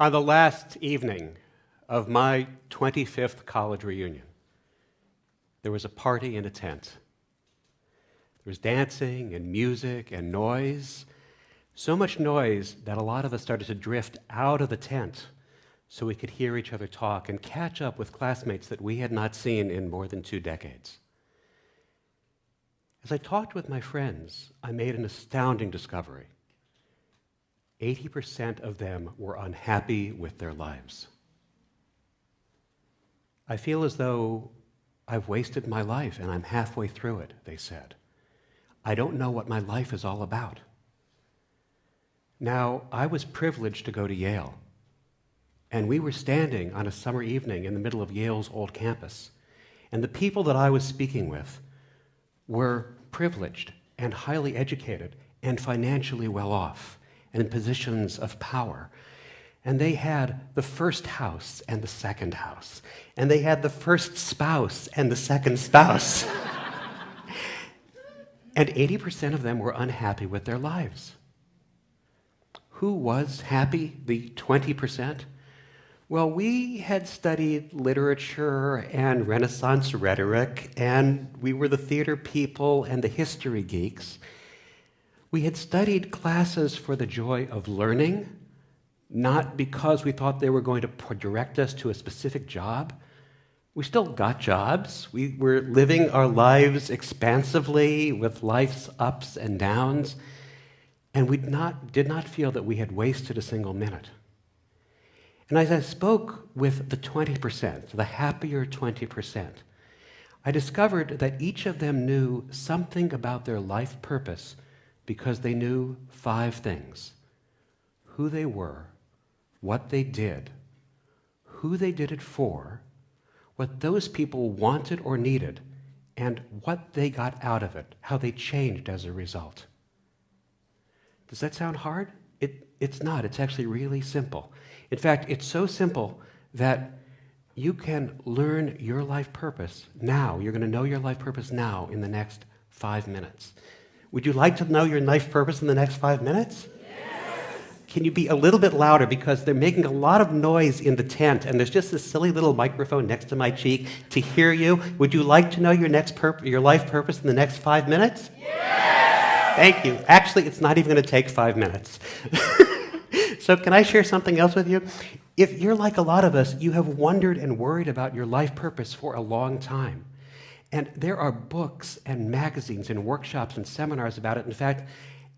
On the last evening of my 25th college reunion, there was a party in a tent. There was dancing and music and noise, so much noise that a lot of us started to drift out of the tent so we could hear each other talk and catch up with classmates that we had not seen in more than 2 decades. As I talked with my friends, I made an astounding discovery. 80% of them were unhappy with their lives. I feel as though I've wasted my life and I'm halfway through it, they said. I don't know what my life is all about. Now, I was privileged to go to Yale, and we were standing on a summer evening in the middle of Yale's old campus, and the people that I was speaking with were privileged and highly educated and financially well off and in positions of power. And they had the first house and the second house. And they had the first spouse and the second spouse. And 80% of them were unhappy with their lives. Who was happy, the 20%? Well, we had studied literature and Renaissance rhetoric, and we were the theater people and the history geeks. We had studied classes for the joy of learning, not because we thought they were going to direct us to a specific job. We still got jobs. We were living our lives expansively with life's ups and downs, and we did not feel that we had wasted a single minute. And as I spoke with the 20%, the happier 20%, I discovered that each of them knew something about their life purpose because they knew 5 things: who they were, what they did, who they did it for, what those people wanted or needed, and what they got out of it, how they changed as a result. Does that sound hard? It's not. It's actually really simple. In fact, it's so simple that you can learn your life purpose now. You're going to know your life purpose now in the next 5 minutes. Would you like to know your life purpose in the next 5 minutes? Yes. Can you be a little bit louder, because they're making a lot of noise in the tent, and there's just this silly little microphone next to my cheek to hear you. Would you like to know your life purpose in the next 5 minutes? Yes. Thank you. Actually, it's not even going to take 5 minutes. So can I share something else with you? If you're like a lot of us, you have wondered and worried about your life purpose for a long time. And there are books and magazines and workshops and seminars about it. In fact,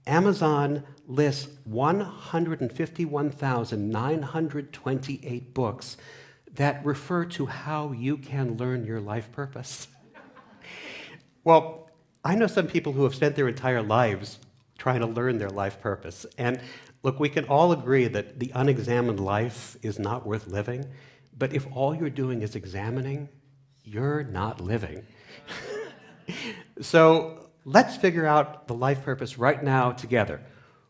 Amazon lists 151,928 books that refer to how you can learn your life purpose. Well, I know some people who have spent their entire lives trying to learn their life purpose. And look, we can all agree that the unexamined life is not worth living. But if all you're doing is examining, you're not living. So let's figure out the life purpose right now together.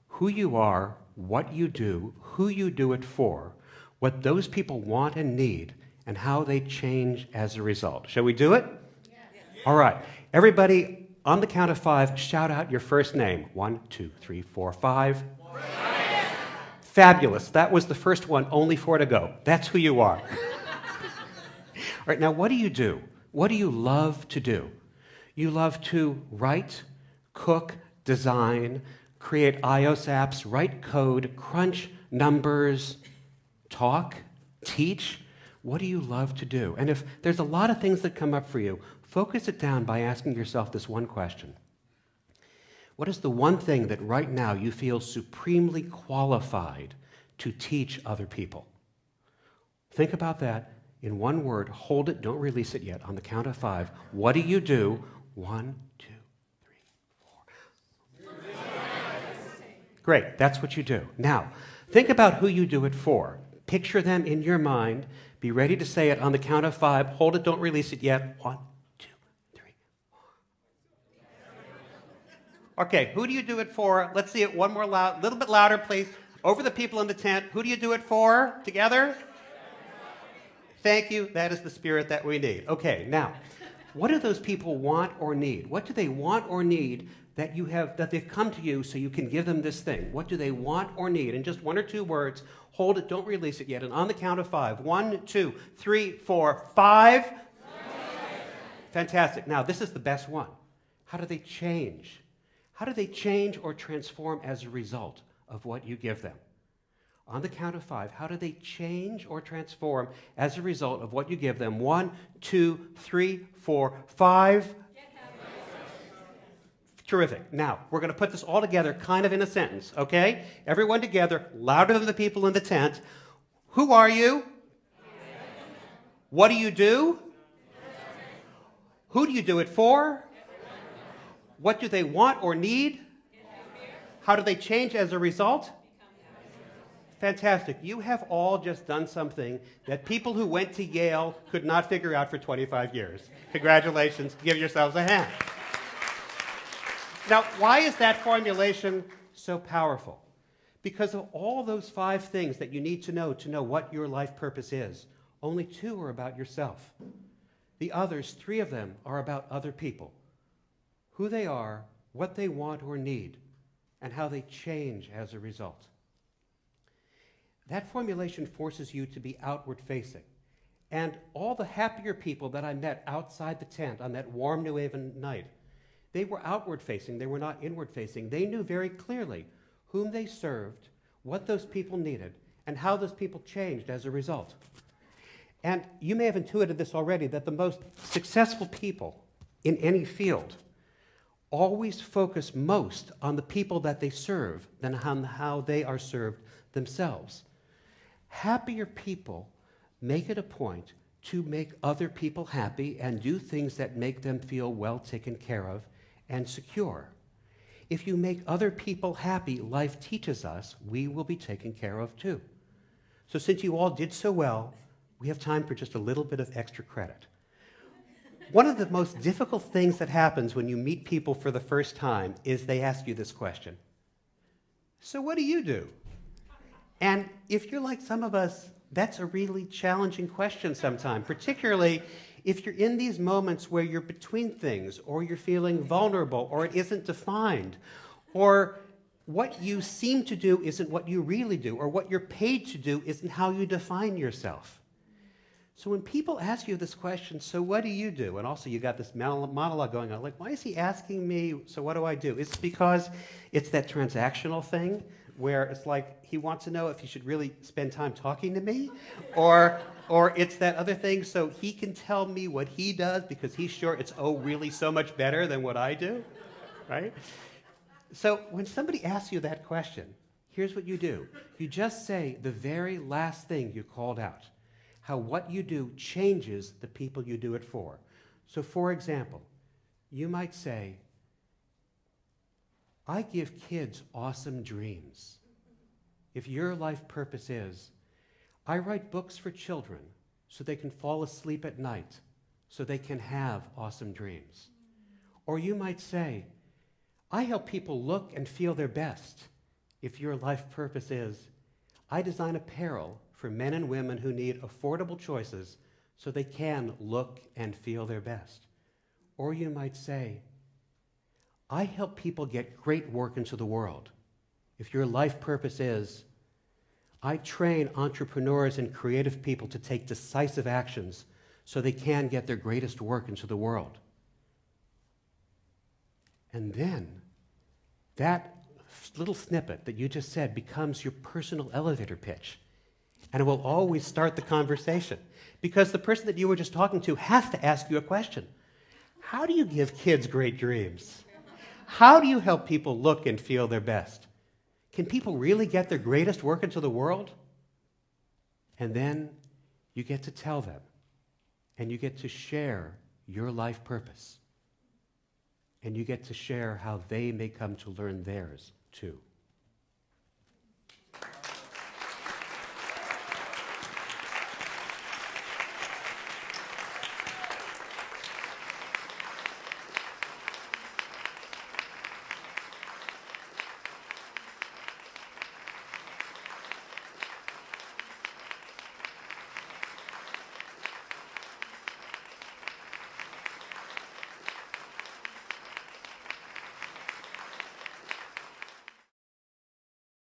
Who you are, what you do, who you do it for, what those people want and need, and how they change as a result. Shall we do it? Yes. All right. Everybody, on the count of 5, shout out your first name. 1, 2, 3, 4, 5. Brian. Fabulous. That was the first one, only 4 to go. That's who you are. All right, now what do you do? What do you love to do? You love to write, cook, design, create iOS apps, write code, crunch numbers, talk, teach. What do you love to do? And if there's a lot of things that come up for you, focus it down by asking yourself this one question. What is the one thing that right now you feel supremely qualified to teach other people? Think about that in one word. Hold it. Don't release it yet. On the count of 5. What do you do? 1, 2, 3, 4. Great. That's what you do. Now, think about who you do it for. Picture them in your mind. Be ready to say it on the count of 5. Hold it. Don't release it yet. 1, 2, 3, 4. Okay, who do you do it for? Let's see it one more loud, a little bit louder, please. Over the people in the tent. Who do you do it for? Together? Thank you. That is the spirit that we need. Okay, now, What do those people want or need? What do they want or need that they've come to you so you can give them this thing? What do they want or need? In just one or two words, hold it, don't release it yet. And on the count of 5, 1, 2, 3, 4, 5. Fantastic. Now, this is the best one. How do they change? How do they change or transform as a result of what you give them? On the count of 5, how do they change or transform as a result of what you give them? 1, 2, 3, 4, 5. Terrific. Now, we're going to put this all together kind of in a sentence, okay? Everyone together, louder than the people in the tent. Who are you? What do you do? Who do you do it for? What do they want or need? How do they change as a result? Fantastic. You have all just done something that people who went to Yale could not figure out for 25 years. Congratulations. Give yourselves a hand. Now, why is that formulation so powerful? Because of all those 5 things that you need to know what your life purpose is, only 2 are about yourself. The others, 3 of them, are about other people. Who they are, what they want or need, and how they change as a result. That formulation forces you to be outward-facing. And all the happier people that I met outside the tent on that warm New Haven night, they were outward-facing, they were not inward-facing. They knew very clearly whom they served, what those people needed, and how those people changed as a result. And you may have intuited this already, that the most successful people in any field always focus most on the people that they serve than on how they are served themselves. Happier people make it a point to make other people happy and do things that make them feel well taken care of and secure. If you make other people happy, life teaches us we will be taken care of too. So since you all did so well, we have time for just a little bit of extra credit. One of the most difficult things that happens when you meet people for the first time is they ask you this question. So what do you do? And if you're like some of us, that's a really challenging question sometimes, particularly if you're in these moments where you're between things, or you're feeling vulnerable, or it isn't defined, or what you seem to do isn't what you really do, or what you're paid to do isn't how you define yourself. So when people ask you this question, so what do you do? And also you got this monologue going on, like, why is he asking me, so what do I do? It's because it's that transactional thing where it's like he wants to know if he should really spend time talking to me, or it's that other thing so he can tell me what he does because he's sure it's, really so much better than what I do, right? So when somebody asks you that question, here's what you do. You just say the very last thing you called out, how what you do changes the people you do it for. So for example, you might say, I give kids awesome dreams. If your life purpose is, I write books for children so they can fall asleep at night, so they can have awesome dreams. Or you might say, I help people look and feel their best. If your life purpose is, I design apparel for men and women who need affordable choices so they can look and feel their best. Or you might say, I help people get great work into the world. If your life purpose is, I train entrepreneurs and creative people to take decisive actions so they can get their greatest work into the world. And then that little snippet that you just said becomes your personal elevator pitch. And it will always start the conversation because the person that you were just talking to has to ask you a question. How do you give kids great dreams? How do you help people look and feel their best? Can people really get their greatest work into the world? And then you get to tell them, and you get to share your life purpose, and you get to share how they may come to learn theirs too.